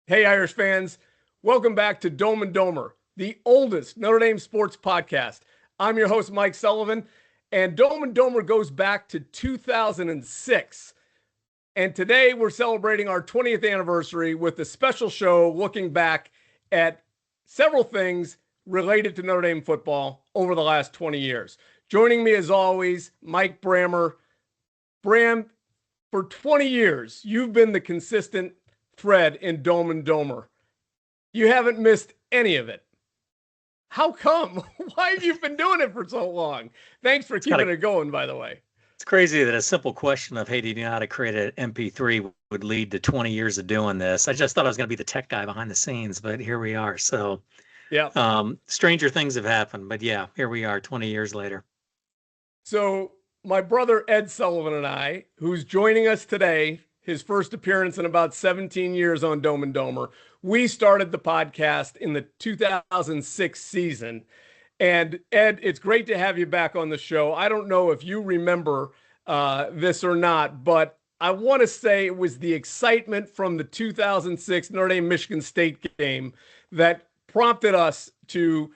Hey, Irish fans. Welcome back to Dome and Domer, the oldest Notre Dame sports podcast. I'm your host, Mike Sullivan, and Dome and Domer goes back to 2006. And today we're celebrating our 20th anniversary with a special show looking back at several things related to Notre Dame football over the last 20 years. Joining me as always, Mike Brammer. Bram, for 20 years, you've been the consistent thread in Dome and Domer. You haven't missed any of it. How come? Why have you been doing it for so long? Thanks for keeping it going, by the way. It's crazy that a simple question of, hey, do you know how to create an MP3 would lead to 20 years of doing this. I just thought I was going to be the tech guy behind the scenes, but here we are. So, yeah, stranger things have happened, but yeah, here we are 20 years later. So my brother Ed Sullivan and I, who's joining us today, his first appearance in about 17 years on Dome and Domer, we started the podcast in the 2006 season. And Ed, it's great to have you back on the show. I don't know if you remember this or not, but I want to say it was the excitement from the 2006 Notre Dame-Michigan State game that prompted us to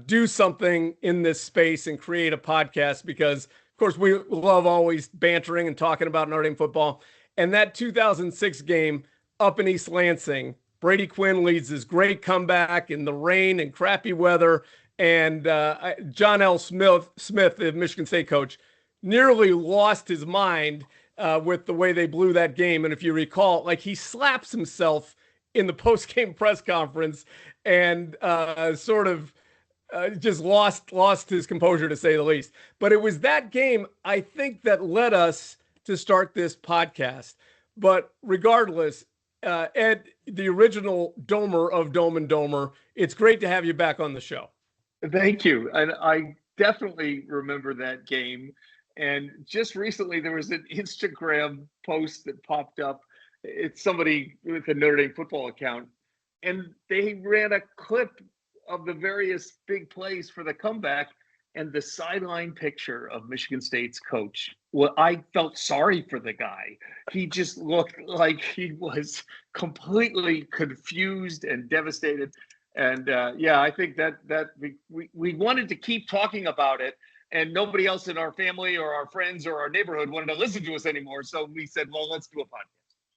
do something in this space and create a podcast because, of course, we love always bantering and talking about Notre Dame football. And that 2006 game up in East Lansing, Brady Quinn leads this great comeback in the rain and crappy weather. And John L. Smith, the Michigan State coach, nearly lost his mind with the way they blew that game. And if you recall, like he slaps himself in the post-game press conference and just lost his composure, to say the least. But it was that game, I think, that led us to start this podcast. But regardless, Ed, the original Domer of Dome and Domer, it's great to have you back on the show. Thank you. And I definitely remember that game. And just recently, there was an Instagram post that popped up. It's somebody with a Notre Dame football account. And they ran a clip of the various big plays for the comeback. And the sideline picture of Michigan State's coach, well, I felt sorry for the guy. He just looked like he was completely confused and devastated. And I think that we wanted to keep talking about it, and nobody else in our family or our friends or our neighborhood wanted to listen to us anymore. So we said, well, let's do a podcast.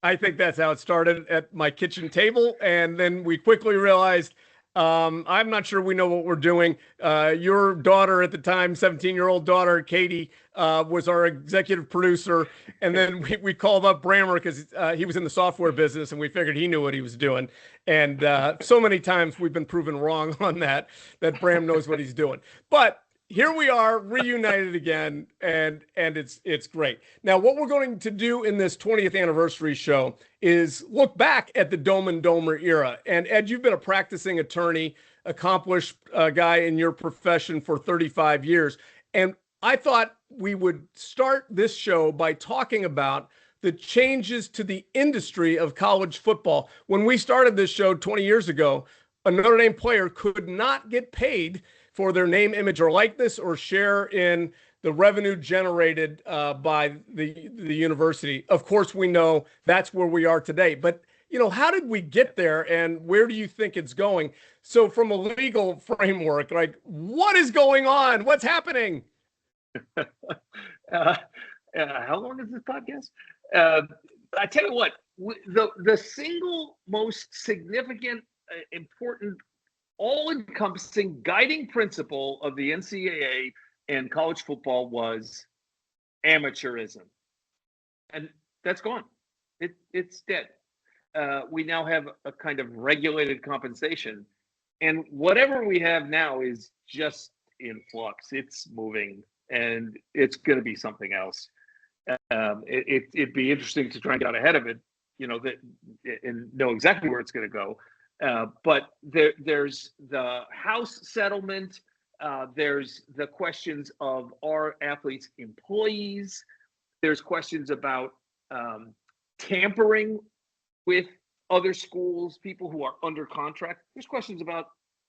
I think that's how it started at my kitchen table. And then we quickly realized, I'm not sure we know what we're doing. Your daughter at the time, 17-year-old daughter, Katie, was our executive producer. And then we called up Brammer because he was in the software business and we figured he knew what he was doing. And so many times we've been proven wrong on that Bram knows what he's doing. But here we are reunited again, and it's great. Now, what we're going to do in this 20th anniversary show is look back at the Dome and Domer era. And Ed, you've been a practicing attorney, accomplished guy in your profession for 35 years. And I thought we would start this show by talking about the changes to the industry of college football. When we started this show 20 years ago, a Notre Dame player could not get paid for their name, image, or likeness, or share in the revenue generated by the university. Of course, we know that's where we are today. But, how did we get there, and where do you think it's going? So from a legal framework, like, what is going on? What's happening? How long is this podcast? I tell you what, the single most significant, important, all-encompassing guiding principle of the NCAA and college football was amateurism. And that's gone. It's dead. We now have a kind of regulated compensation. And whatever we have now is just in flux. It's moving, and it's going to be something else. It'd be interesting to try and get out ahead of it, and know exactly where it's going to go. But there's the House settlement. There's the questions of are athletes employees. There's questions about tampering with other schools, people who are under contract. There's questions about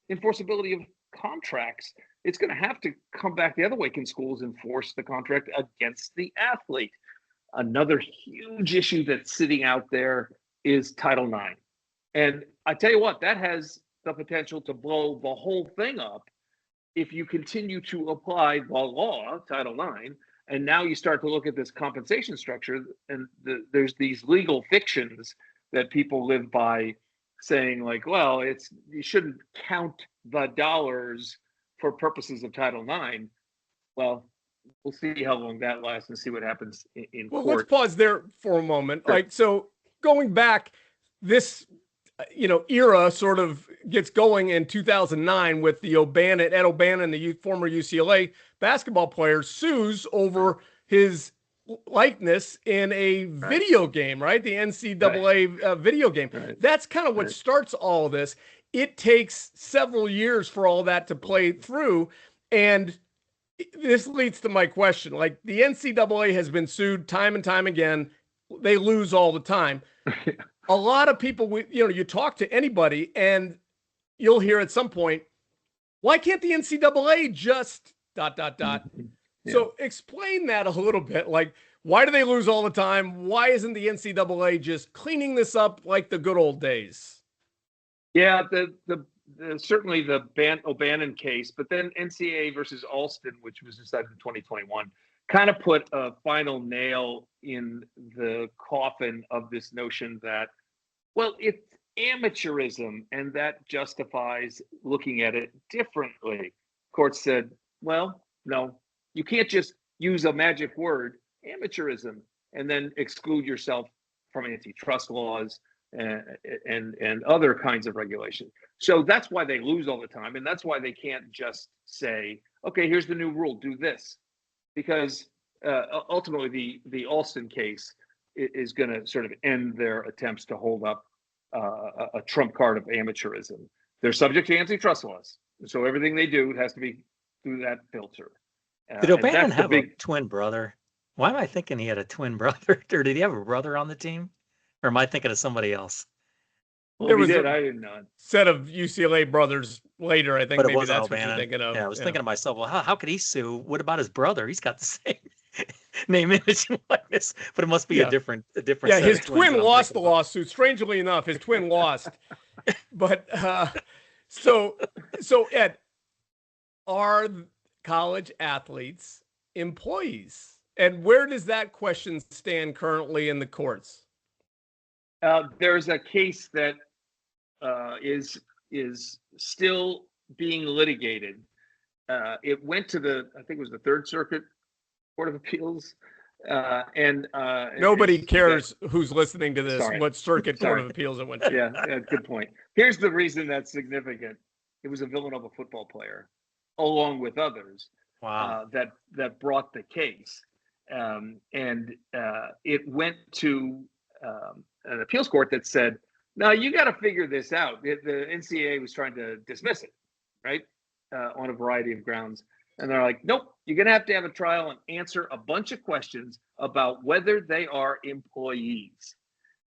enforceability of contracts. It's going to have to come back the other way. Can schools enforce the contract against the athlete? Another huge issue that's sitting out there is Title IX. And I tell you what, that has the potential to blow the whole thing up if you continue to apply the law, Title IX, and now you start to look at this compensation structure, and there's these legal fictions that people live by, saying like, well, you shouldn't count the dollars for purposes of Title IX. Well, we'll see how long that lasts and see what happens in Well, court. let's pause there for a moment. Sure. Like, so going back, this era sort of gets going in 2009 with the Ed O'Bannon, the former UCLA basketball player, sues over his likeness in a video game, right? The NCAA video game. Right. That's kind of what starts all of this. It takes several years for all that to play through. And this leads to my question. Like, the NCAA has been sued time and time again. They lose all the time. A lot of people, you talk to anybody and you'll hear at some point, why can't the NCAA just ... Yeah. So explain that a little bit. Like, why do they lose all the time? Why isn't the NCAA just cleaning this up like the good old days? Yeah, certainly the O'Bannon case, but then NCAA versus Alston, which was decided in 2021, kind of put a final nail in the coffin of this notion that, well, it's amateurism, and that justifies looking at it differently. Court said, well, no, you can't just use a magic word, amateurism, and then exclude yourself from antitrust laws and other kinds of regulation. So that's why they lose all the time, and that's why they can't just say, okay, here's the new rule, do this, because ultimately the Alston case is going to sort of end their attempts to hold up a trump card of amateurism. They're subject to antitrust laws, so everything they do has to be through that filter. Did O'Bannon have a twin brother? Why am I thinking he had a twin brother? Or did he have a brother on the team? Or am I thinking of somebody else? Well, there was I did not. Set of UCLA brothers later. I think but maybe that's O'Bannon. What you're thinking of. Yeah, I was thinking to myself, well, how could he sue? What about his brother? He's got the same name, image, and likeness, but it must be a different. Yeah, his twin lost the lawsuit. Strangely enough, his twin lost. But so Ed, are college athletes employees, and where does that question stand currently in the courts? There's a case that is still being litigated. It went to I think it was the Third Circuit Court of Appeals, and nobody cares who's listening to this. Sorry. What circuit Court of Appeals it went to? Yeah, good point. Here's the reason that's significant. It was a Villanova football player, along with others, that brought the case, and it went to an appeals court that said, "No, you got to figure this out." The NCAA was trying to dismiss it, right, on a variety of grounds, and they're like, "Nope, you're going to have a trial and answer a bunch of questions about whether they are employees,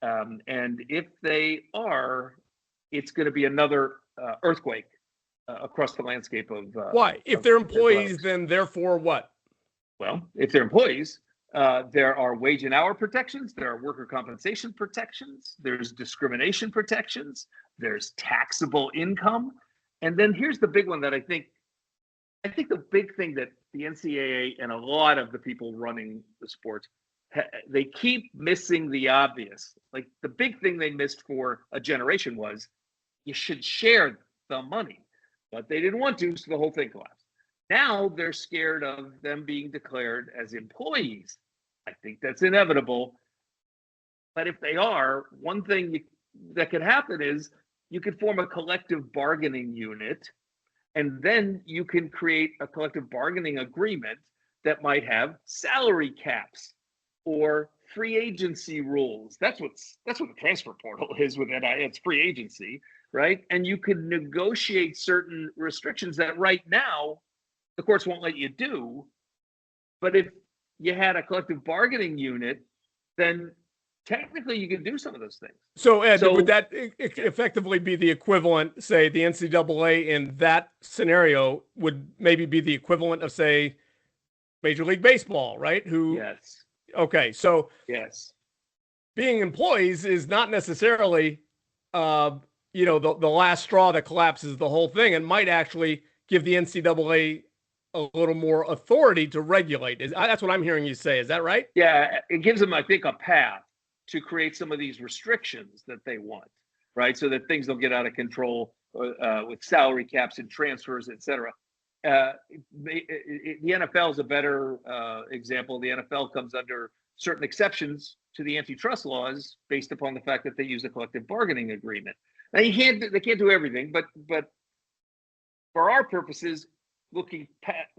and if they are, it's going to be another earthquake across the landscape of." Why? If they're employees, then therefore what? Well, if they're employees, there are wage and hour protections, there are worker compensation protections, there's discrimination protections, there's taxable income. And then here's the big one that I think the big thing that the NCAA and a lot of the people running the sports, they keep missing the obvious. Like, the big thing they missed for a generation was you should share the money, but they didn't want to, so the whole thing collapsed. Now they're scared of them being declared as employees. I think that's inevitable. But if they are, one thing that could happen is you could form a collective bargaining unit, and then you can create a collective bargaining agreement that might have salary caps or free agency rules. That's what the transfer portal is with NIL. It's free agency, right? And you could negotiate certain restrictions that right now the courts won't let you do. But if you had a collective bargaining unit, then technically you can do some of those things. So, Ed, would that effectively be the equivalent, say, the NCAA in that scenario would maybe be the equivalent of, say, Major League Baseball, right? Yes. Okay, so yes, being employees is not necessarily uh, the last straw that collapses the whole thing, and might actually give the NCAA a little more authority to regulate. That's what I'm hearing you say. Is that right? Yeah, it gives them, I think, a path to create some of these restrictions that they want, right? So that things don't get out of control with salary caps and transfers, et cetera. The NFL is a better example. The NFL comes under certain exceptions to the antitrust laws based upon the fact that they use a collective bargaining agreement. Now they can't do everything, but for our purposes, looking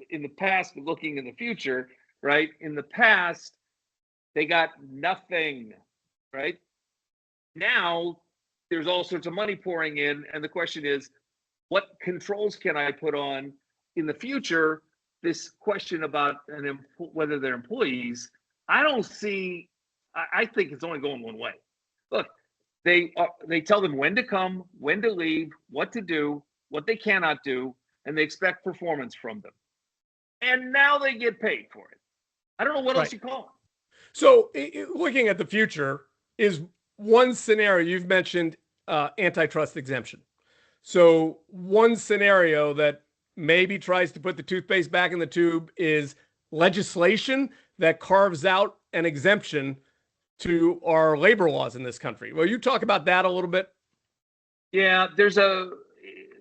in the past, but looking in the future, right? In the past, they got nothing, right? Now there's all sorts of money pouring in, and the question is, what controls can I put on in the future? This question about whether they're employees, I don't see. I think it's only going one way. Look, they tell them when to come, when to leave, what to do, what they cannot do, and they expect performance from them. And now they get paid for it. I don't know what else you call it. So looking at the future is one scenario you've mentioned, antitrust exemption. So one scenario that maybe tries to put the toothpaste back in the tube is legislation that carves out an exemption to our labor laws in this country. Will you talk about that a little bit? Yeah, there's a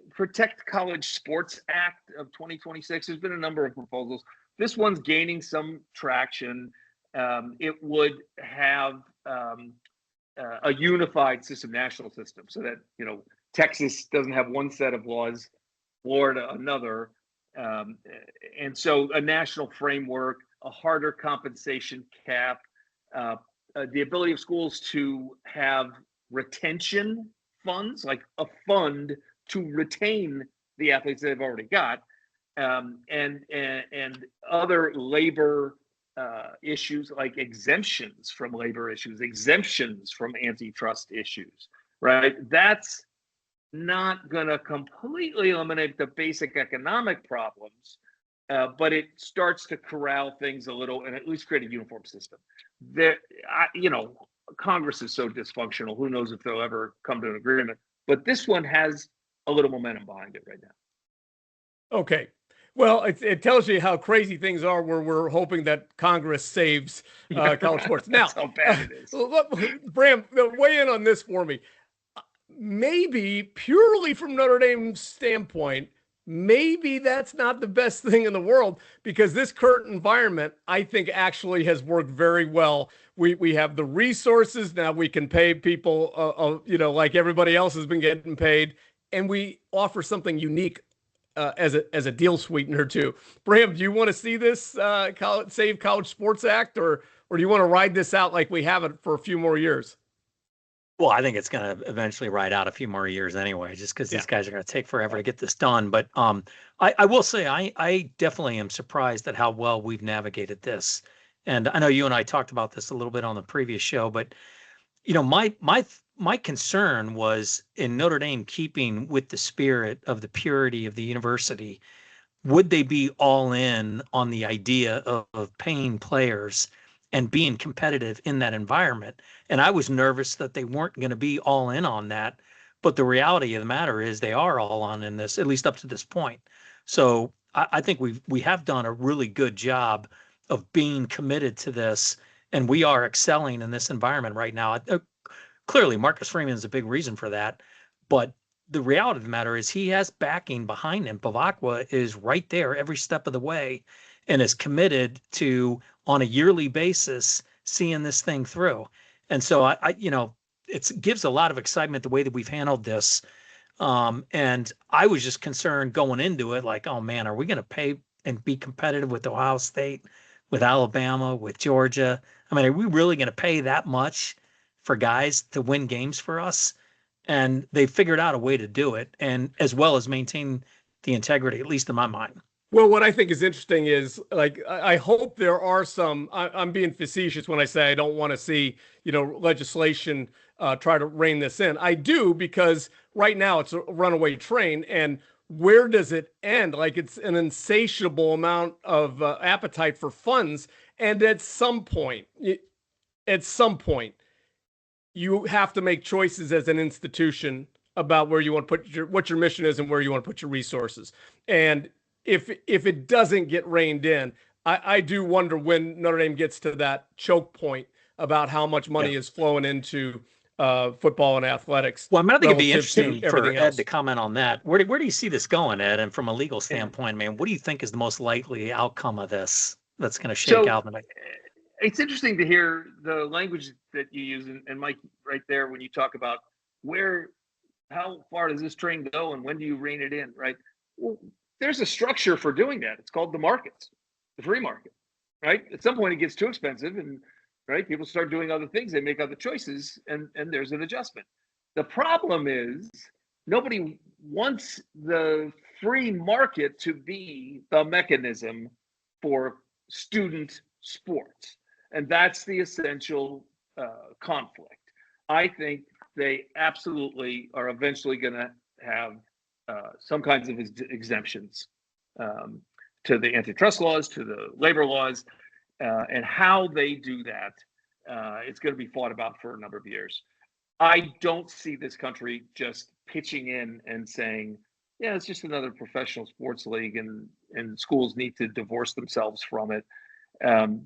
Protect College Sports Act of 2026. There's been a number of proposals. This one's gaining some traction. It would have a unified system, national system, so that Texas doesn't have one set of laws, Florida another, and so a national framework, a harder compensation cap, the ability of schools to have retention funds, like a fund to retain the athletes they've already got, and other labor issues like exemptions from labor issues, exemptions from antitrust issues, right? That's not going to completely eliminate the basic economic problems, but it starts to corral things a little and at least create a uniform system. Congress is so dysfunctional. Who knows if they'll ever come to an agreement? But this one has a little momentum behind it right now. Okay. Well, it tells you how crazy things are where we're hoping that Congress saves college sports. Now, that's how bad it is. Bram, weigh in on this for me. Maybe purely from Notre Dame's standpoint, maybe that's not the best thing in the world, because this current environment, I think, actually has worked very well. We have the resources now. We can pay people, like everybody else has been getting paid, and we offer something unique as a deal sweetener too. Bram, do you want to see this Save College Sports Act, or do you want to ride this out like we have it for a few more years? Well, I think it's going to eventually ride out a few more years anyway, just because these guys are going to take forever to get this done. But I will say I definitely am surprised at how well we've navigated this. And I know you and I talked about this a little bit on the previous show, but my concern was in Notre Dame keeping with the spirit of the purity of the university. Would they be all in on the idea of paying players and being competitive in that environment? And I was nervous that they weren't going to be all in on that. But the reality of the matter is they are all on in this, at least up to this point. So I think we have done a really good job of being committed to this, and we are excelling in this environment right now. Clearly, Marcus Freeman is a big reason for that. But the reality of the matter is he has backing behind him. Bavacqua is right there every step of the way and is committed to, on a yearly basis, seeing this thing through. And so it gives a lot of excitement the way that we've handled this. And I was just concerned going into it, like, oh man, are we going to pay and be competitive with Ohio State, with Alabama, with Georgia? I mean, are we really going to pay that much for guys to win games for us? And they figured out a way to do it, and as well as maintain the integrity, at least in my mind. Well, what I think is interesting is, like, I hope there are some, I'm being facetious when I say I don't want to see, legislation try to rein this in. I do, because right now it's a runaway train, and where does it end? Like, it's an insatiable amount of appetite for funds. And at some point, you have to make choices as an institution about where you want to put what your mission is and where you want to put your resources. And if it doesn't get reined in, I do wonder when Notre Dame gets to that choke point about how much money is flowing into football and athletics. Well, I mean, I think it'd be interesting for Ed else to comment on that. Where do you see this going, Ed? And from a legal standpoint, man, what do you think is the most likely outcome of this that's going to shake out? It's interesting to hear the language that you use, and Mike, right there, when you talk about how far does this train go and when do you rein it in, right? Well, there's a structure for doing that. It's called the markets, the free market, right? At some point it gets too expensive and right, people start doing other things, they make other choices, and there's an adjustment. The problem is nobody wants the free market to be the mechanism for student sports. And that's the essential conflict. I think they absolutely are eventually going to have some kinds of exemptions to the antitrust laws, to the labor laws, and how they do that. It's going to be fought about for a number of years. I don't see this country just pitching in and saying, yeah, it's just another professional sports league and schools need to divorce themselves from it.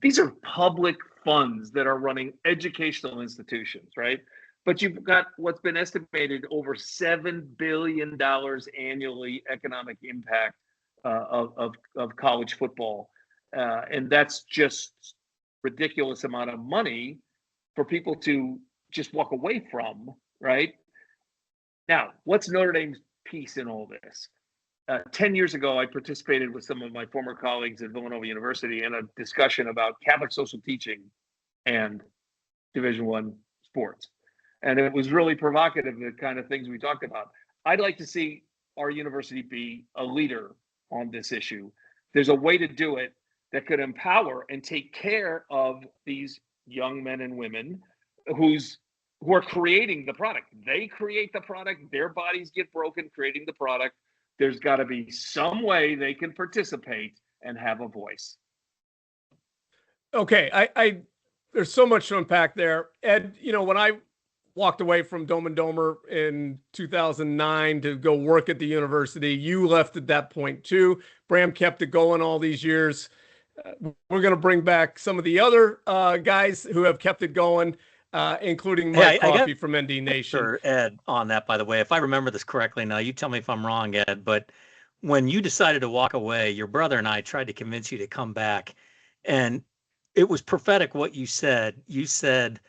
These are public funds that are running educational institutions, right? But you've got what's been estimated over $7 billion annually economic impact of college football. And that's just ridiculous amount of money for people to just walk away from, right? Now, what's Notre Dame's piece in all this? 10 years ago, I participated with some of my former colleagues at Villanova University in a discussion about Catholic social teaching and Division I sports. And it was really provocative, the kind of things we talked about. I'd like to see our university be a leader on this issue. There's a way to do it that could empower and take care of these young men and women who are creating the product. They create the product, their bodies get broken creating the product. There's got to be some way they can participate and have a voice. Okay, there's so much to unpack there. Ed, when I walked away from Dome and Domer in 2009 to go work at the university, you left at that point too. Bram kept it going all these years. We're going to bring back some of the other guys who have kept it going, including Mike Coffey from ND Nation. Sure, Ed, on that, by the way, if I remember this correctly, now you tell me if I'm wrong, Ed, but when you decided to walk away, your brother and I tried to convince you to come back, and it was prophetic what you said. You said,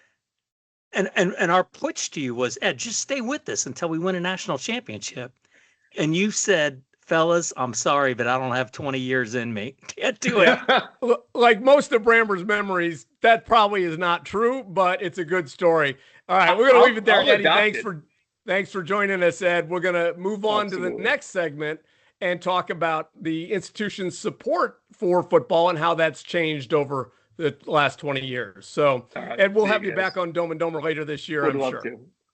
and our pitch to you was, Ed, just stay with us until we win a national championship. And you said, fellas, I'm sorry, but I don't have 20 years in me. Can't do it. Like most of Bramber's memories, that probably is not true, but it's a good story. All right, we're going to leave it there. Eddie, thanks for joining us, Ed. We're going to move on to the next segment and talk about the institution's support for football and how that's changed over the last 20 years. So, right, Ed, we'll have you back on Dome and Domer later this year, I'm sure.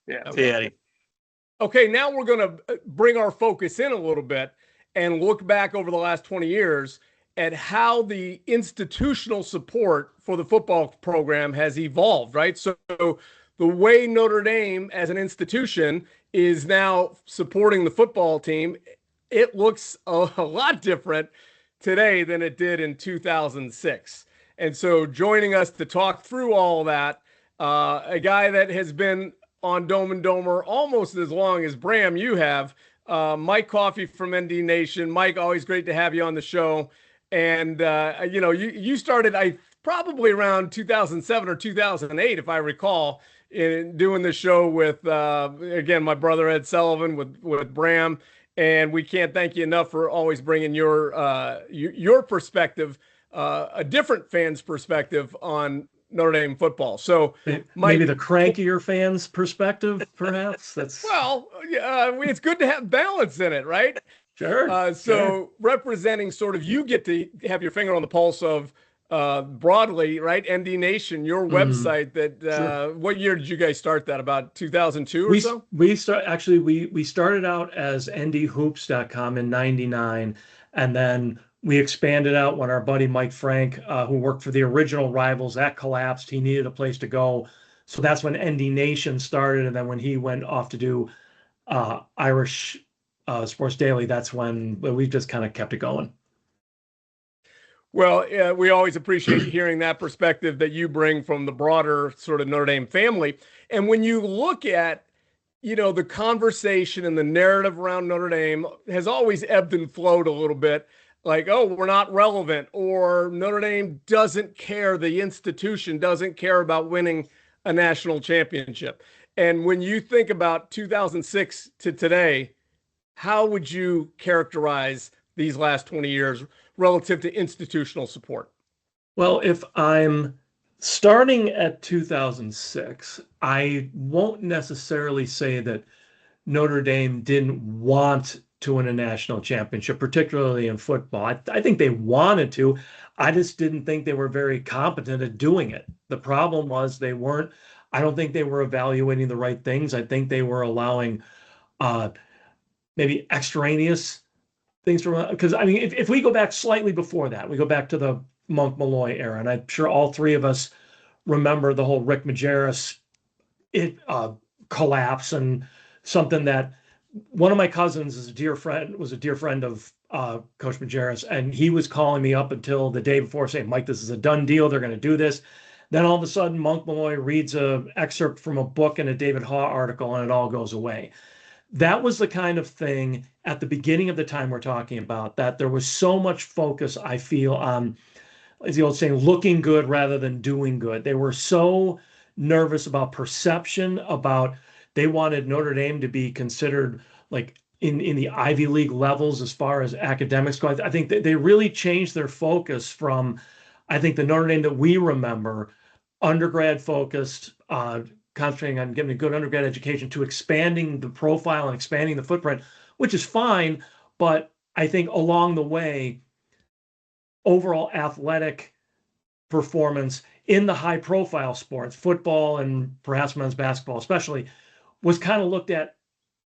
Yeah. Okay. See you, Eddie. Okay, now we're going to bring our focus in a little bit and look back over the last 20 years at how the institutional support for the football program has evolved, right? So the way Notre Dame as an institution is now supporting the football team, it looks a lot different today than it did in 2006. And so joining us to talk through all that, a guy that has been on Dome and Domer almost as long as Bram you have, Mike Coffey from ND Nation. Mike, always great to have you on the show. And, you started probably around 2007 or 2008, if I recall, in doing the show with, again, my brother Ed Sullivan with Bram. And we can't thank you enough for always bringing your perspective, a different fan's perspective on Notre Dame football. So maybe the crankier fans' perspective, perhaps. It's good to have balance in it, right? Sure. Representing sort of, you get to have your finger on the pulse of broadly, right? ND Nation, your website. Sure. What year did you guys start that? About 2002 or so? We started out as ndhoops.com in '99, and then we expanded out when our buddy Mike Frank, who worked for the original Rivals, that collapsed. He needed a place to go. So that's when ND Nation started. And then when he went off to do Irish Sports Daily, that's when we've just kind of kept it going. Well, we always appreciate hearing that perspective that you bring from the broader sort of Notre Dame family. And when you look at, the conversation and the narrative around Notre Dame has always ebbed and flowed a little bit. Like, oh, we're not relevant, or Notre Dame doesn't care. The institution doesn't care about winning a national championship. And when you think about 2006 to today, how would you characterize these last 20 years relative to institutional support? Well, if I'm starting at 2006, I won't necessarily say that Notre Dame didn't want to win a national championship, particularly in football. I think they wanted to. I just didn't think they were very competent at doing it. The problem was I don't think they were evaluating the right things. I think they were allowing maybe extraneous things from, because I mean, if we go back slightly before that, we go back to the Monk Malloy era, and I'm sure all three of us remember the whole Rick Majerus collapse, and something that one of my cousins was a dear friend of Coach Majerus, and he was calling me up until the day before saying, Mike, this is a done deal. They're going to do this. Then all of a sudden, Monk Malloy reads an excerpt from a book and a David Haw article, and it all goes away. That was the kind of thing at the beginning of the time we're talking about, that there was so much focus, I feel, on, as the old saying, looking good rather than doing good. They were so nervous about perception, they wanted Notre Dame to be considered like in the Ivy League levels as far as academics go. I think they really changed their focus from, I think, the Notre Dame that we remember, undergrad focused, concentrating on getting a good undergrad education, to expanding the profile and expanding the footprint, which is fine. But I think along the way, overall athletic performance in the high profile sports, football and perhaps men's basketball especially, was kind of looked at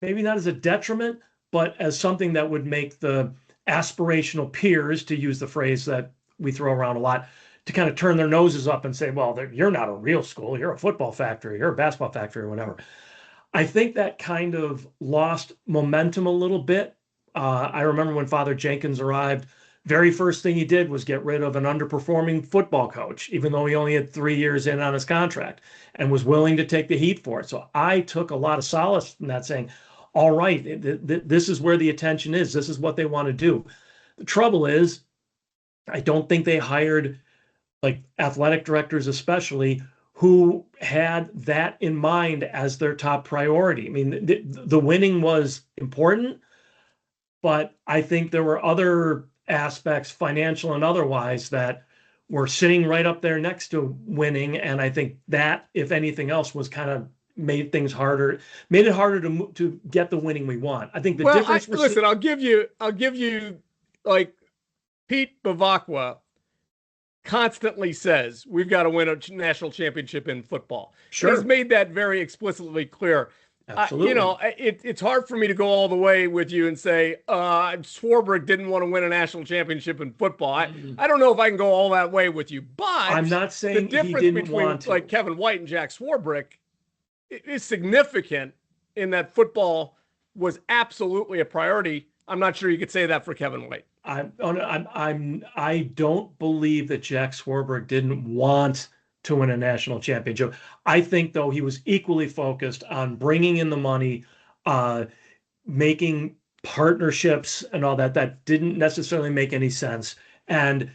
maybe not as a detriment, but as something that would make the aspirational peers, to use the phrase that we throw around a lot, to kind of turn their noses up and say, well, you're not a real school, you're a football factory, you're a basketball factory, or whatever. I think that kind of lost momentum a little bit. I remember when Father Jenkins arrived, very first thing he did was get rid of an underperforming football coach, even though he only had 3 years in on his contract, and was willing to take the heat for it. So I took a lot of solace in that, saying, all right, this is where the attention is. This is what they want to do. The trouble is, I don't think they hired like athletic directors, especially, who had that in mind as their top priority. I mean, the winning was important, but I think there were other aspects, financial and otherwise, that were sitting right up there next to winning. And I think that, if anything else, was kind of made it harder to get the winning we want. I think the difference. Listen, I'll give you like Pete Bavacqua constantly says we've got to win a national championship in football. Sure. He's made that very explicitly clear. Absolutely. It's hard for me to go all the way with you and say Swarbrick didn't want to win a national championship in football. I don't know if I can go all that way with you, but I'm not saying the difference between like Kevin White and Jack Swarbrick is significant in that football was absolutely a priority. I'm not sure you could say that for Kevin White. I don't believe that Jack Swarbrick didn't want to win a national championship. I think, though, he was equally focused on bringing in the money, making partnerships and all that didn't necessarily make any sense. And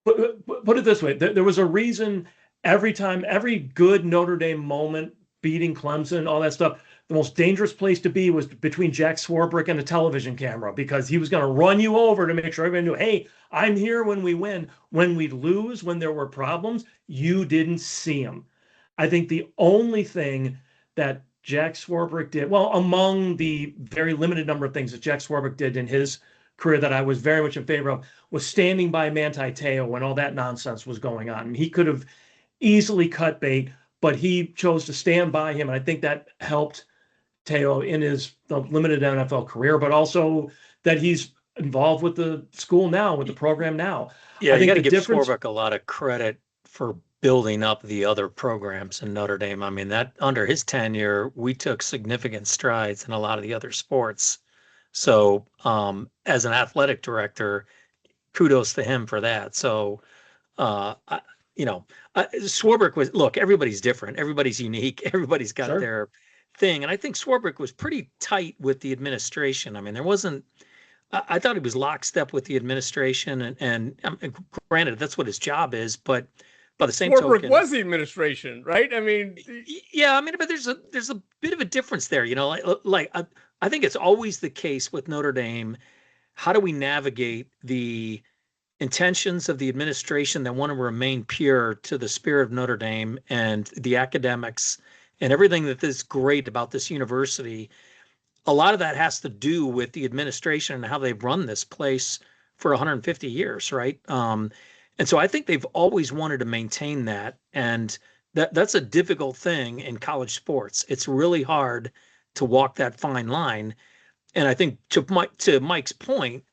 put it this way, there was a reason every good Notre Dame moment, beating Clemson, all that stuff, the most dangerous place to be was between Jack Swarbrick and a television camera, because he was going to run you over to make sure everybody knew, hey, I'm here when we win. When we lose, when there were problems, you didn't see him. I think the only thing that Jack Swarbrick did, well, among the very limited number of things that Jack Swarbrick did in his career that I was very much in favor of, was standing by Manti Te'o when all that nonsense was going on. And he could have easily cut bait, but he chose to stand by him. And I think that helped Te'o in his limited NFL career, but also that he's involved with the school now, with the program now. Yeah, you got to give Swarbrick a lot of credit for building up the other programs in Notre Dame. I mean, that under his tenure, we took significant strides in a lot of the other sports. So, as an athletic director, kudos to him for that. So, I, Swarbrick was, look, everybody's different. Everybody's unique. Everybody's got Sure. their thing. And I think Swarbrick was pretty tight with the administration. I mean, there wasn't, I thought he was lockstep with the administration and granted, that's what his job is, but by the same Swarbrick token, was the administration, right? I mean, yeah, I mean, but there's a bit of a difference there, I think it's always the case with Notre Dame. How do we navigate the intentions of the administration that want to remain pure to the spirit of Notre Dame and the academics and everything that is great about this university? A lot of that has to do with the administration and how they've run this place for 150 years, right? And so I think they've always wanted to maintain that, and that's a difficult thing in college sports. It's really hard to walk that fine line. And I think to Mike's point,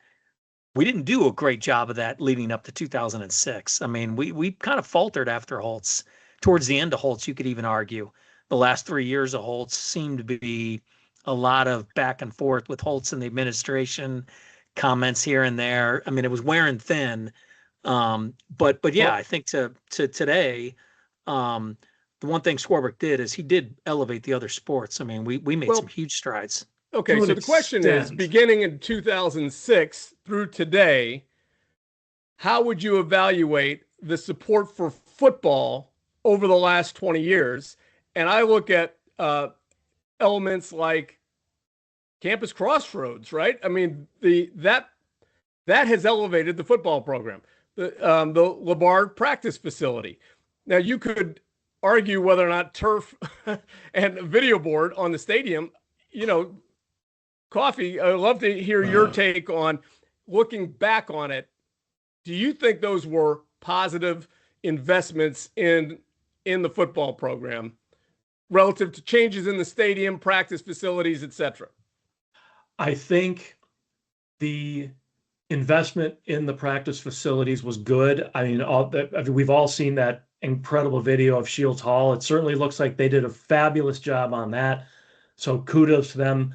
we didn't do a great job of that leading up to 2006. I mean, we kind of faltered after Holtz. Towards the end of Holtz, you could even argue the last 3 years of Holtz seemed to be a lot of back and forth with Holtz and the administration, comments here and there. I mean, it was wearing thin. But yeah, I think to today, the one thing Swarbrick did is he did elevate the other sports. I mean, we made some huge strides. Okay, so the question is, beginning in 2006 through today, how would you evaluate the support for football over the last 20 years? And I look at elements like Campus Crossroads, right? I mean, that has elevated the football program. The Labard practice facility. Now, you could argue whether or not turf and video board on the stadium, Coffey, I'd love to hear your take on looking back on it. Do you think those were positive investments in the football program relative to changes in the stadium, practice facilities, etc.? I think the investment in the practice facilities was good. I mean, we've all seen that incredible video of Shields Hall. It certainly looks like they did a fabulous job on that. So kudos to them.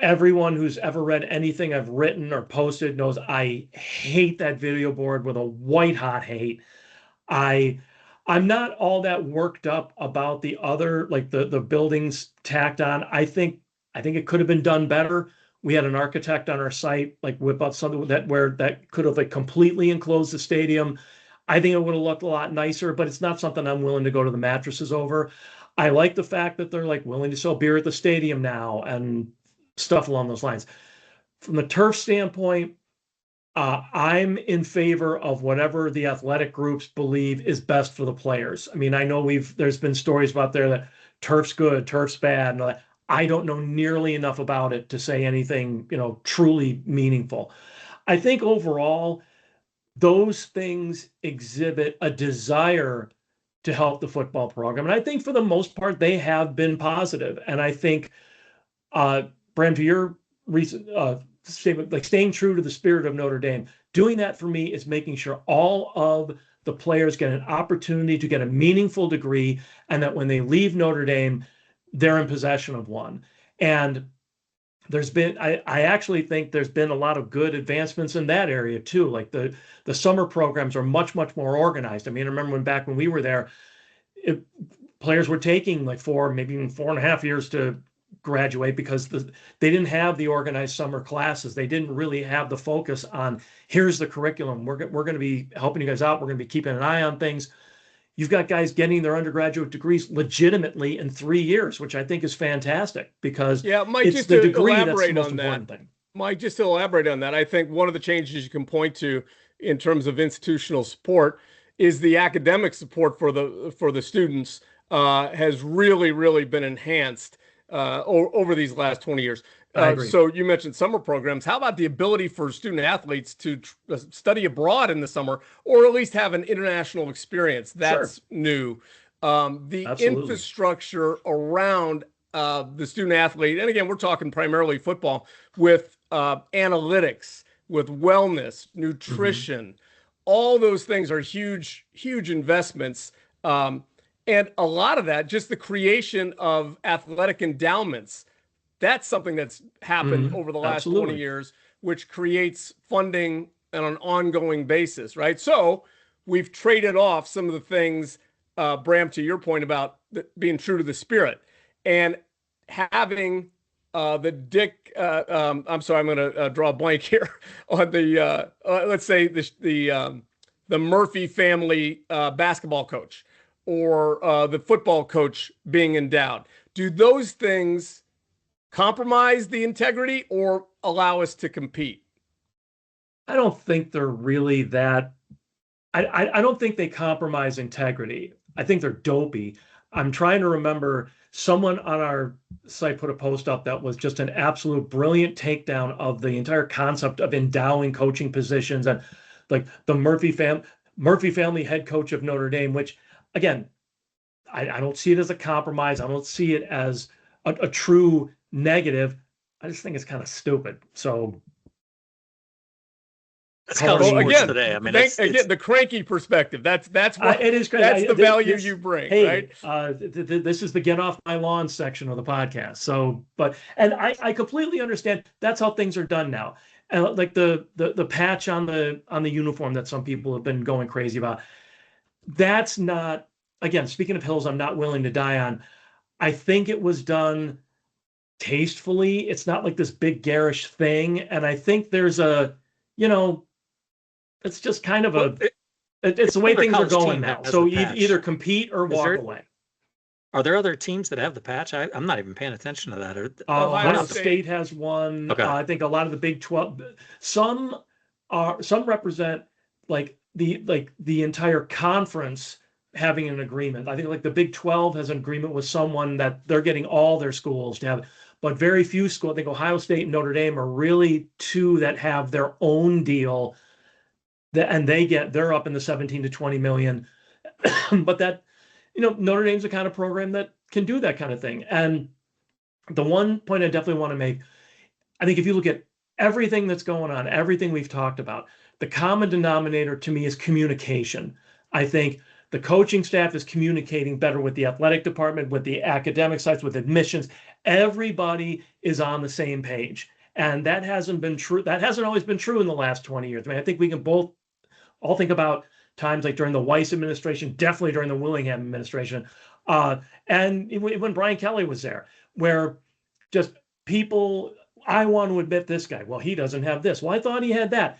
Everyone who's ever read anything I've written or posted knows I hate that video board with a white hot hate. I'm not all that worked up about the other, like the buildings tacked on. I think it could have been done better. We had an architect on our site whip out something that could have completely enclosed the stadium. I think it would have looked a lot nicer, but it's not something I'm willing to go to the mattresses over. I like the fact that they're willing to sell beer at the stadium now and stuff along those lines. From the turf standpoint, I'm in favor of whatever the athletic groups believe is best for the players. I mean, I know there's been stories about there that turf's good, turf's bad, and all that. I don't know nearly enough about it to say anything, truly meaningful. I think overall, those things exhibit a desire to help the football program. And I think for the most part, they have been positive. And I think, Bram, to your recent statement, staying true to the spirit of Notre Dame, doing that for me is making sure all of the players get an opportunity to get a meaningful degree, and that when they leave Notre Dame, they're in possession of one. And I actually think there's been a lot of good advancements in that area too. Like the summer programs are much, much more organized. I mean, I remember back when we were there, players were taking 4, maybe even 4.5 years to graduate because they didn't have the organized summer classes. They didn't really have the focus on, here's the curriculum. We're going to be helping you guys out. We're going to be keeping an eye on things. You've got guys getting their undergraduate degrees legitimately in 3 years, which I think is fantastic because Mike, it's just the to degree that's the elaborate most on important that. thing. Mike, just to elaborate on that, I think one of the changes you can point to in terms of institutional support is the academic support for the students has really, really been enhanced over these last 20 years. So you mentioned summer programs. How about the ability for student athletes to study abroad in the summer, or at least have an international experience? That's new. The Absolutely. infrastructure around the student athlete, and again, we're talking primarily football, with analytics, with wellness, nutrition, all those things are huge, huge investments. And a lot of that, just the creation of athletic endowments, that's something that's happened over the last 20 years, which creates funding on an ongoing basis, right? So we've traded off some of the things, Bram, to your point about being true to the spirit and having the Dick, I'm sorry, I'm going to draw a blank here on the, let's say the Murphy family basketball coach or the football coach being endowed. Do those things compromise the integrity or allow us to compete? I don't think they're really that. I don't think they compromise integrity. I think they're dopey. I'm trying to remember, someone on our site put a post up that was just an absolute brilliant takedown of the entire concept of endowing coaching positions, and like the Murphy family head coach of Notre Dame, which again, I don't see it as a compromise. I don't see it as a true negative. I just think it's kind of stupid. So that's how it again today. I mean, again, the cranky perspective. That's what it is. That's the value you bring. Hey, right? This is the get off my lawn section of the podcast. So, and I completely understand. That's how things are done now. And like the patch on the uniform that some people have been going crazy about. That's not, again, speaking of hills I'm not willing to die on. I think it was done tastefully. It's not like this big garish thing. And I think there's it's just kind of it's the way things are going now. So either compete or walk away. Are there other teams that have the patch? I'm not even paying attention to that. Ohio State has one. Okay. I think a lot of the Big 12. Some represent like the entire conference having an agreement. I think like the Big 12 has an agreement with someone that they're getting all their schools to have, but very few schools. I think Ohio State and Notre Dame are really two that have their own deal. And they're up in the 17 to 20 million. But that, Notre Dame's the kind of program that can do that kind of thing. And the one point I definitely want to make, I think if you look at everything that's going on, everything we've talked about, the common denominator to me is communication. I think the coaching staff is communicating better with the athletic department, with the academic sides, with admissions. Everybody is on the same page. And that hasn't been true. That hasn't always been true in the last 20 years. I mean, I think we can all think about times like during the Weiss administration, definitely during the Willingham administration, and when Brian Kelly was there, where just people, I want to admit this guy, well, he doesn't have this. Well, I thought he had that.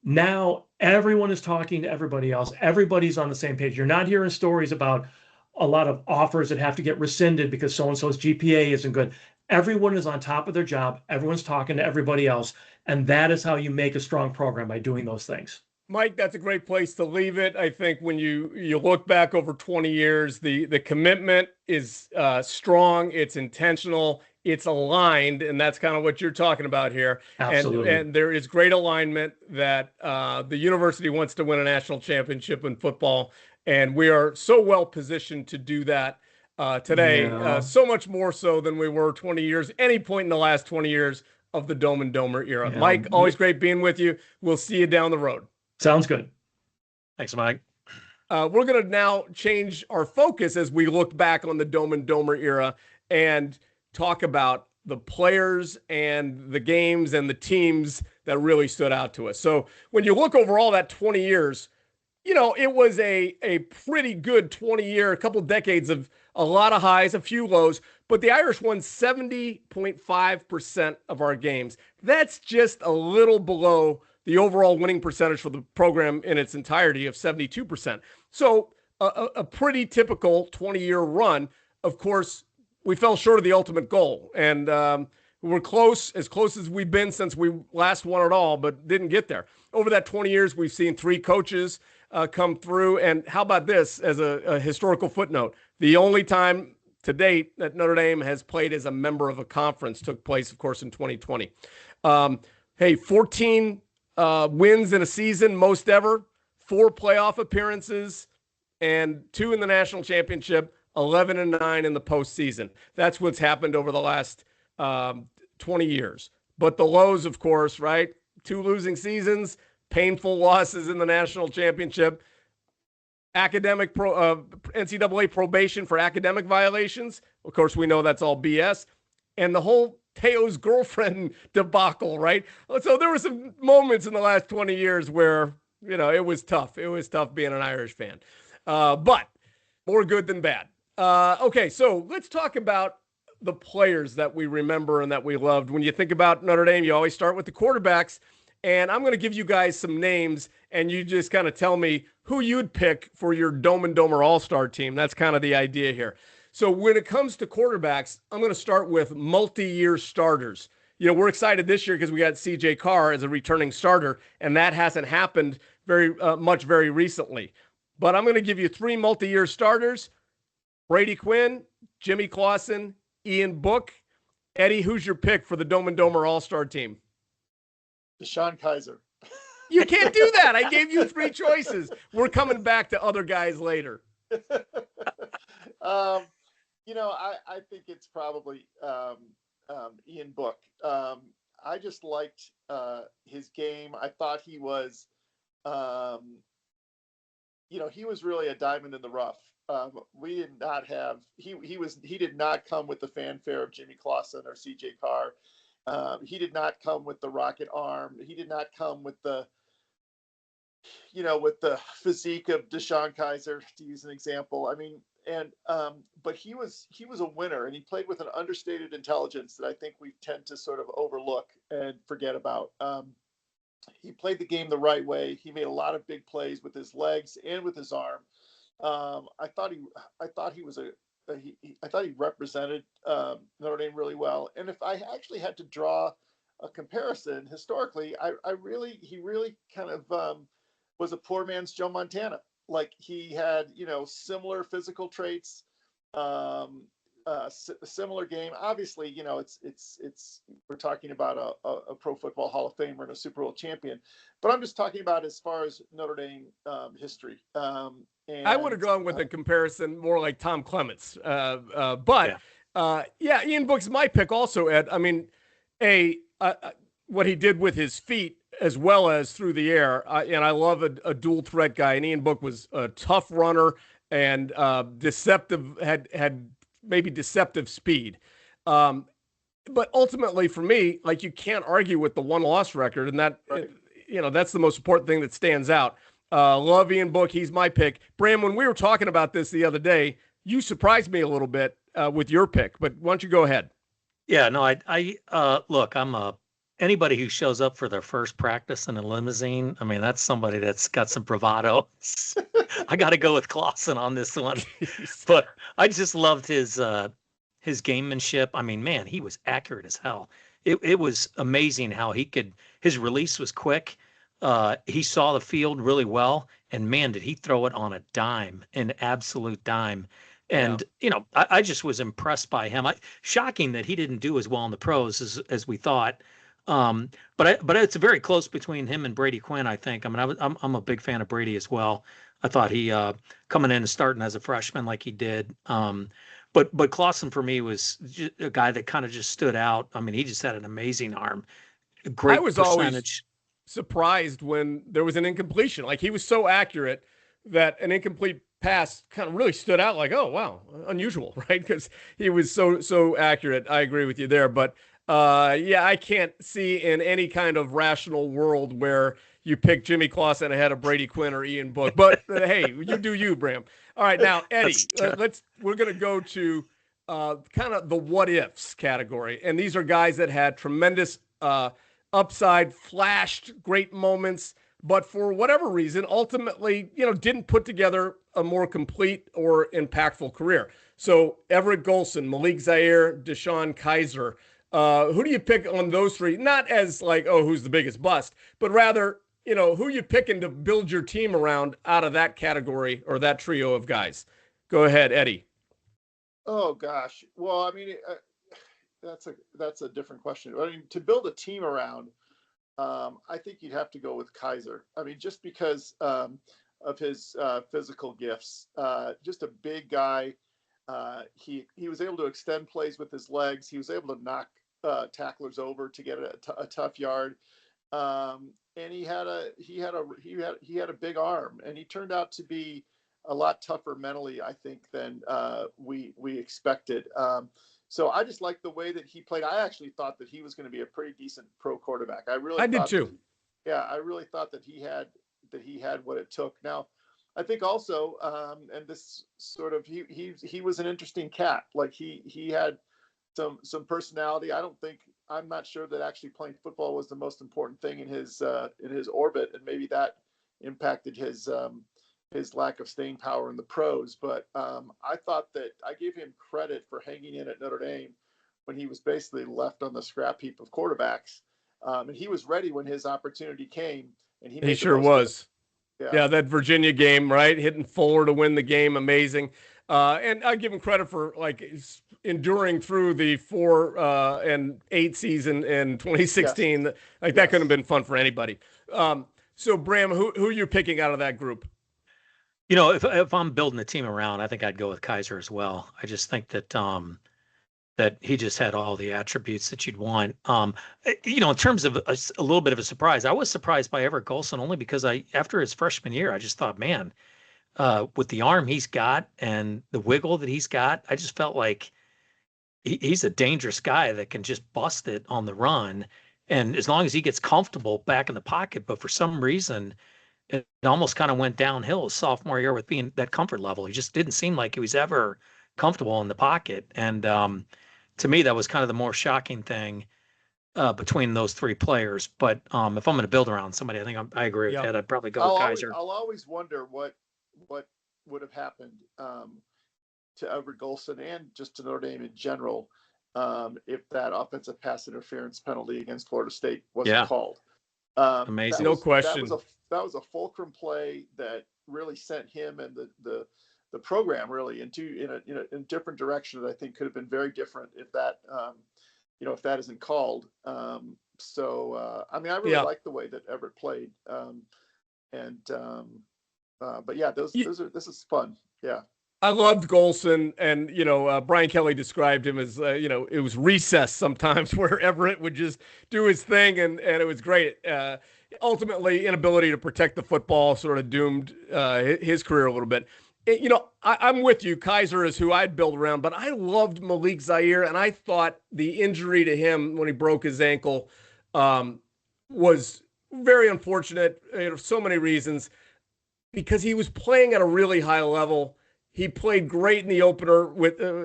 Now everyone is talking to everybody else. Everybody's on the same page. You're not hearing stories about a lot of offers that have to get rescinded because so-and-so's GPA isn't good. Everyone is on top of their job. Everyone's talking to everybody else. And that is how you make a strong program, by doing those things. Mike, that's a great place to leave it. I think when you look back over 20 years, the commitment is strong, it's intentional, it's aligned, and that's kind of what you're talking about here. Absolutely. And there is great alignment that the university wants to win a national championship in football, and we are so well positioned to do that today, so much more so than we were 20 years, any point in the last 20 years of the Dome and Domer era. Yeah. Mike, always great being with you. We'll see you down the road. Sounds good. Thanks, Mike. We're going to now change our focus as we look back on the Dome and Domer era and talk about the players and the games and the teams that really stood out to us. So when you look over all that 20 years, it was a pretty good 20-year, a couple of decades of a lot of highs, a few lows, but the Irish won 70.5% of our games. That's just a little below the overall winning percentage for the program in its entirety of 72%. So a pretty typical 20-year run. Of course, we fell short of the ultimate goal. And we're as close as we've been since we last won it all, but didn't get there. Over that 20 years, we've seen 3 coaches come through. And how about this as a historical footnote? The only time to date that Notre Dame has played as a member of a conference took place, of course, in 2020. 14 wins in a season, most ever, 4 playoff appearances, and 2 in the national championship, 11-9 in the postseason. That's what's happened over the last 20 years. But the lows, of course, right? 2 losing seasons, painful losses in the national championship, NCAA probation for academic violations. Of course, we know that's all BS. And the whole Teo's girlfriend debacle, right? So there were some moments in the last 20 years where, it was tough. It was tough being an Irish fan. But more good than bad. Okay, so let's talk about the players that we remember and that we loved. When you think about Notre Dame, you always start with the quarterbacks. And I'm going to give you guys some names, and you just kind of tell me who you'd pick for your Dome and Domer All-Star team. That's kind of the idea here. So when it comes to quarterbacks, I'm going to start with multi-year starters. We're excited this year because we got CJ Carr as a returning starter, and that hasn't happened very recently. But I'm going to give you 3 multi-year starters: Brady Quinn, Jimmy Clausen, Ian Book. Eddie, who's your pick for the Dome and Domer All-Star team? Deshaun Kaiser. You can't do that. I gave you 3 choices. We're coming back to other guys later. I think it's probably Ian Book. I just liked his game. I thought he was, he was really a diamond in the rough. We did not have he did not come with the fanfare of Jimmy Clausen or CJ Carr. He did not come with the rocket arm. He did not come with the physique of Deshaun Kaiser, to use an example. I mean, but he was a winner, and he played with an understated intelligence that I think we tend to sort of overlook and forget about. He played the game the right way. He made a lot of big plays with his legs and with his arm. I thought he represented Notre Dame really well. And if I actually had to draw a comparison historically, he really kind of was a poor man's Joe Montana. Like, he had, similar physical traits, similar game. Obviously, it's we're talking about a Pro Football Hall of Famer and a Super Bowl champion, but I'm just talking about as far as Notre Dame history. And I would have gone with a comparison more like Tom Clements. Ian Book's my pick also, Ed. I mean, what he did with his feet as well as through the air. And I love a dual threat guy. And Ian Book was a tough runner and deceptive, had maybe deceptive speed. But ultimately for me, like, you can't argue with the 1-loss record. And that, right. That's the most important thing that stands out. Love Ian Book. He's my pick. Bram, when we were talking about this the other day, you surprised me a little bit with your pick, but why don't you go ahead? Yeah, no, look, anybody who shows up for their first practice in a limousine, I mean, that's somebody that's got some bravado. I got to go with Clausen on this one. But I just loved his gamemanship. I mean, man, he was accurate as hell. It was amazing how his release was quick. He saw the field really well, and man, did he throw it on a dime, an absolute dime. And, I just was impressed by him. Shocking that he didn't do as well in the pros as we thought. But it's very close between him and Brady Quinn, I think. I mean, I'm a big fan of Brady as well. I thought he coming in and starting as a freshman like he did. But Clausen for me was a guy that kind of just stood out. I mean, he just had an amazing arm. Great percentage. Always surprised when there was an incompletion. Like, he was so accurate that an incomplete pass kind of really stood out, like, oh wow, unusual, right? Because he was so accurate. I agree with you there. But I can't see in any kind of rational world where you pick Jimmy Clausen ahead of Brady Quinn or Ian Book. But hey, you do you, Bram. All right, now Eddie, we're gonna go to kind of the what ifs category, and these are guys that had tremendous upside, flashed great moments, but for whatever reason, ultimately, didn't put together a more complete or impactful career. So Everett Golson, Malik Zaire, Deshaun Kaiser. Who do you pick on those 3? Not as like, oh, who's the biggest bust, but rather, who you picking to build your team around out of that category or that trio of guys? Go ahead, Eddie. Oh gosh. Well, I mean, that's a different question. I mean, to build a team around, I think you'd have to go with Kaiser. I mean, just because of his physical gifts, just a big guy. He was able to extend plays with his legs. He was able to knock tacklers over to get a tough yard. and he had a big arm, and he turned out to be a lot tougher mentally, I think, than we expected. So I just like the way that he played. I actually thought that he was going to be a pretty decent pro quarterback. I did too. I really thought that he had what it took. Now, I think also, and this sort of he was an interesting cat. Like he had some personality. I'm not sure that actually playing football was the most important thing in his orbit, and maybe that impacted his lack of staying power in the pros. But I thought that I gave him credit for hanging in at Notre Dame when he was basically left on the scrap heap of quarterbacks, and he was ready when his opportunity came, and he sure was. Yeah, that Virginia game, right? Hitting Fuller to win the game, amazing. And I give him credit for like enduring through the 4-8 season in 2016. Yes. Like that couldn't have been fun for anybody. So Bram, who are you picking out of that group? If I'm building a team around, I think I'd go with Kaiser as well. I just think that that he just had all the attributes that you'd want. In terms of a little bit of a surprise, I was surprised by Everett Golson only because after his freshman year, I just thought, man, with the arm he's got and the wiggle that he's got, I just felt like he's a dangerous guy that can just bust it on the run. And as long as he gets comfortable back in the pocket, but for some reason, it almost kind of went downhill his sophomore year with being that comfort level. He just didn't seem like he was ever comfortable in the pocket. And to me, that was kind of the more shocking thing between those three players. But if I'm going to build around somebody, I think I agree with that. I'd probably go with Kaiser. I'll always wonder what would have happened to Everett Golson and just to Notre Dame in general if that offensive pass interference penalty against Florida State wasn't called. Amazing, no question. That was a fulcrum play that really sent him and the program really in a different direction that I think could have been very different if that if that isn't called. I really like the way that Everett played, but yeah, this is fun. Yeah. I loved Golson, and Brian Kelly described him as it was recess sometimes where Everett would just do his thing, and it was great. Ultimately, inability to protect the football sort of doomed his career a little bit. I'm with you. Kaiser is who I'd build around, but I loved Malik Zaire, and I thought the injury to him when he broke his ankle was very unfortunate for so many reasons, because he was playing at a really high level. He played great in the opener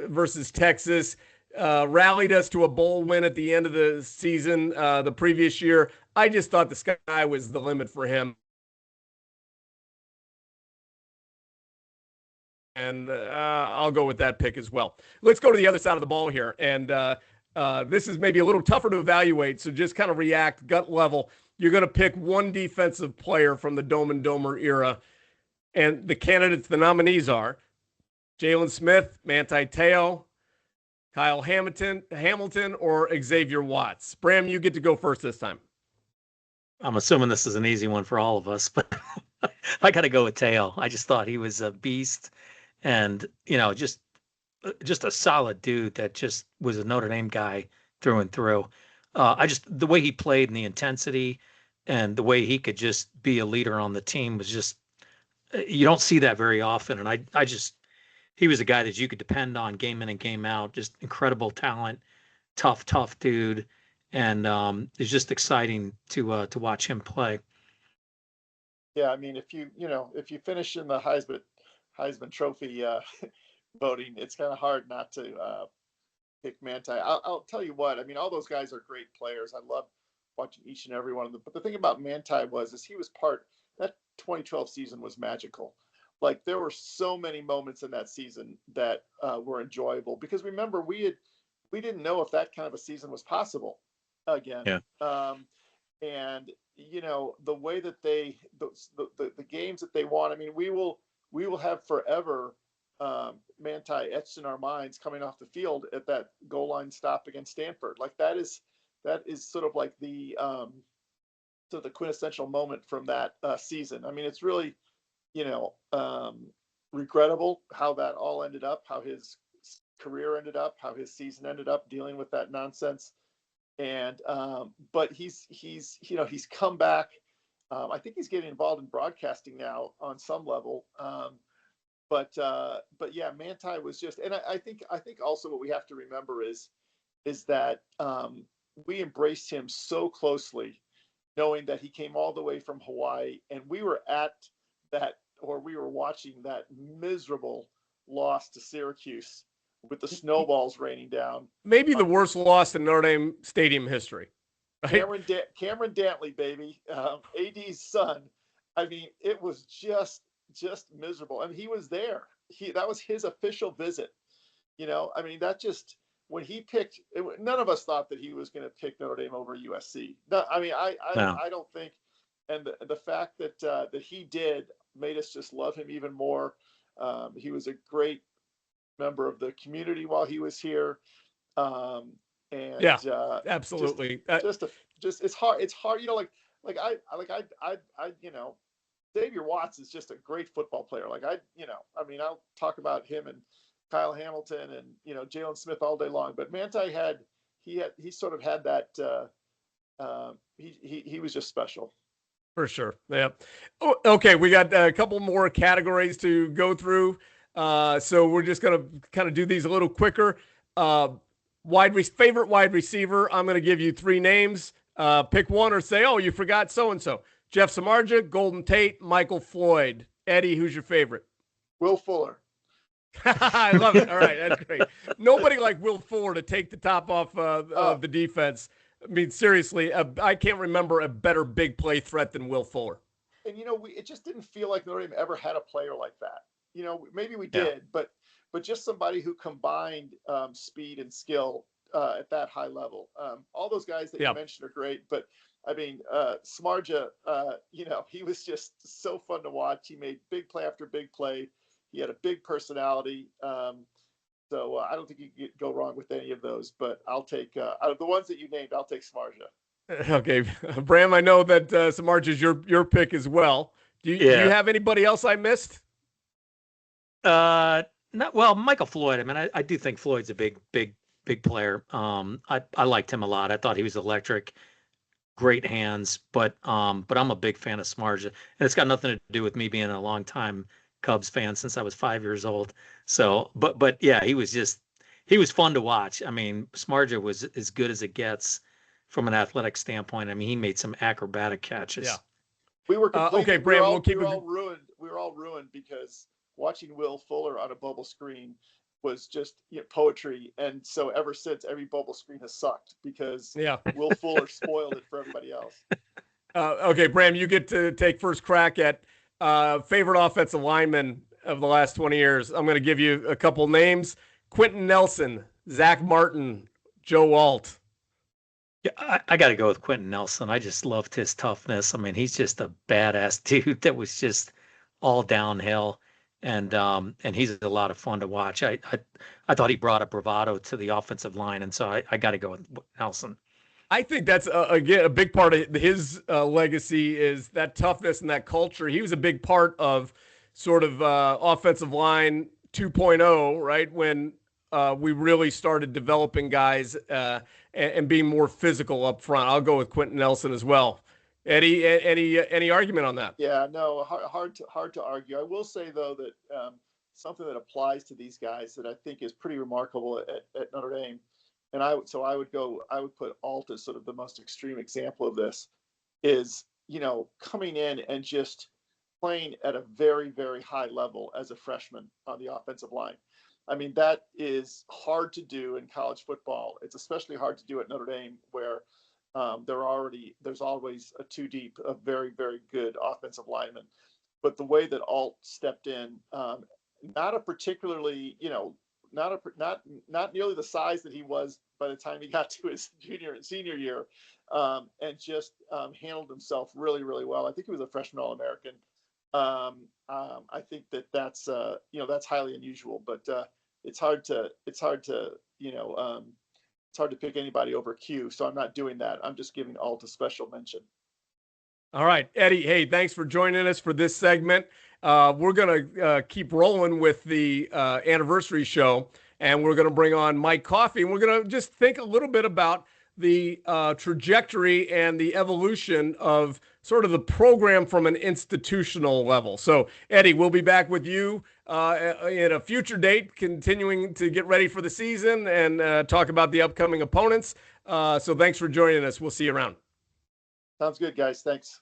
versus Texas, rallied us to a bowl win at the end of the season the previous year. I just thought the sky was the limit for him. And I'll go with that pick as well. Let's go to the other side of the ball here. And this is maybe a little tougher to evaluate, so just kind of react gut level. You're going to pick one defensive player from the Dome and Domer era, and the candidates, the nominees are Jalen Smith, Manti Te'o, Kyle Hamilton, or Xavier Watts. Bram, you get to go first this time. I'm assuming this is an easy one for all of us, but I got to go with Te'o. I just thought he was a beast, and just a solid dude that just was a Notre Dame guy through and through. The way he played and the intensity and the way he could just be a leader on the team was just, you don't see that very often. And he was a guy that you could depend on game in and game out, just incredible talent, tough dude. And it's just exciting to watch him play. Yeah. I mean, if you finish in the Heisman Trophy voting, it's kind of hard not to pick Manti. I'll tell you what, I mean, all those guys are great players. I love watching each and every one of them. But the thing about Manti is he was that 2012 season was magical. Like, there were so many moments in that season that were enjoyable, because remember, we didn't know if that kind of a season was possible again. Yeah. And the way that the games that they won, I mean, we will have forever Manti etched in our minds coming off the field at that goal line stop against Stanford. Like, that is sort of like the the quintessential moment from that season. I mean, it's really regrettable how that all ended up, how his career ended up, how his season ended up, dealing with that nonsense. And but he's come back I think he's getting involved in broadcasting now on some level. But yeah, Manti was just, and I think also what we have to remember is that we embraced him so closely, knowing that he came all the way from Hawaii, and we were at that, or we were watching that miserable loss to Syracuse with the snowballs raining down. Maybe the worst loss in Notre Dame stadium history. Right? Cameron Dantley, baby, AD's son. I mean, it was just miserable. I mean, he was there. That was his official visit. I mean, that just, when he picked, none of us thought that he was going to pick Notre Dame over USC. No, I mean, I don't think, and the fact that he did made us just love him even more. He was a great member of the community while he was here. Absolutely. It's hard. Xavier Watts is just a great football player. I'll talk about him and Kyle Hamilton and, Jalen Smith all day long, but Manti he sort of had that, he was just special. For sure. Yeah. Oh, okay. We got a couple more categories to go through. So we're just going to kind of do these a little quicker. Favorite wide receiver. I'm going to give you 3 names. Pick one or say, oh, you forgot so-and-so. Jeff Samardzija, Golden Tate, Michael Floyd. Eddie, who's your favorite? Will Fuller. I love it. All right. That's great. Nobody like Will Fuller to take the top off of the defense. I mean, seriously, I can't remember a better big play threat than Will Fuller. And, it just didn't feel like Notre Dame ever had a player like that. Maybe we did, but just somebody who combined speed and skill at that high level. All those guys that you mentioned are great, but I mean, Samardzija, he was just so fun to watch. He made big play after big play. He had a big personality. So I don't think you can go wrong with any of those, but I'll take, out of the ones that you named, I'll take Samardzija. Okay. Bram, I know that Samardzija is your pick as well. Do you have anybody else I missed? Michael Floyd. I mean, I do think Floyd's a big player. I liked him a lot. I thought he was electric, great hands, but I'm a big fan of Samardzija, and it's got nothing to do with me being a long time Cubs fan since I was 5 years old. So, but yeah, he was fun to watch. I mean, Samardzija was as good as it gets from an athletic standpoint. I mean, he made some acrobatic catches. Yeah. We were okay, Bram, we were all ruined because watching Will Fuller on a bubble screen was just poetry. And so ever since, every bubble screen has sucked because Will Fuller spoiled it for everybody else. Okay, Bram, you get to take first crack at favorite offensive lineman of the last 20 years. I'm going to give you a couple names: Quentin Nelson, Zach Martin, Joe Alt. Yeah, I got to go with Quentin Nelson. I just loved his toughness. I mean, he's just a badass dude that was just all downhill, and he's a lot of fun to watch. I thought he brought a bravado to the offensive line, and so I got to go with Nelson. I think that's, again, a big part of his legacy is that toughness and that culture. He was a big part of sort of offensive line 2.0, right, when we really started developing guys and being more physical up front. I'll go with Quentin Nelson as well. Eddie, any argument on that? Yeah, no, hard to argue. I will say, though, that something that applies to these guys that I think is pretty remarkable at Notre Dame, and I would put Alt as sort of the most extreme example of this, is, coming in and just playing at a very, very high level as a freshman on the offensive line. I mean, that is hard to do in college football. It's especially hard to do at Notre Dame, where there's always a two deep of very, very good offensive linemen. But the way that Alt stepped in, not a particularly, not nearly the size that he was by the time he got to his junior and senior year, and just handled himself really, really well. I think he was a freshman All-American. I think that's highly unusual, but it's hard to pick anybody over Q. So I'm not doing that. I'm just giving Alt a special mention. All right, Eddie. Hey, thanks for joining us for this segment. We're going to keep rolling with the anniversary show, and we're going to bring on Mike Coffey, and we're going to just think a little bit about the trajectory and the evolution of sort of the program from an institutional level. So, Eddie, we'll be back with you in a future date, continuing to get ready for the season and talk about the upcoming opponents. So thanks for joining us. We'll see you around. Sounds good, guys. Thanks.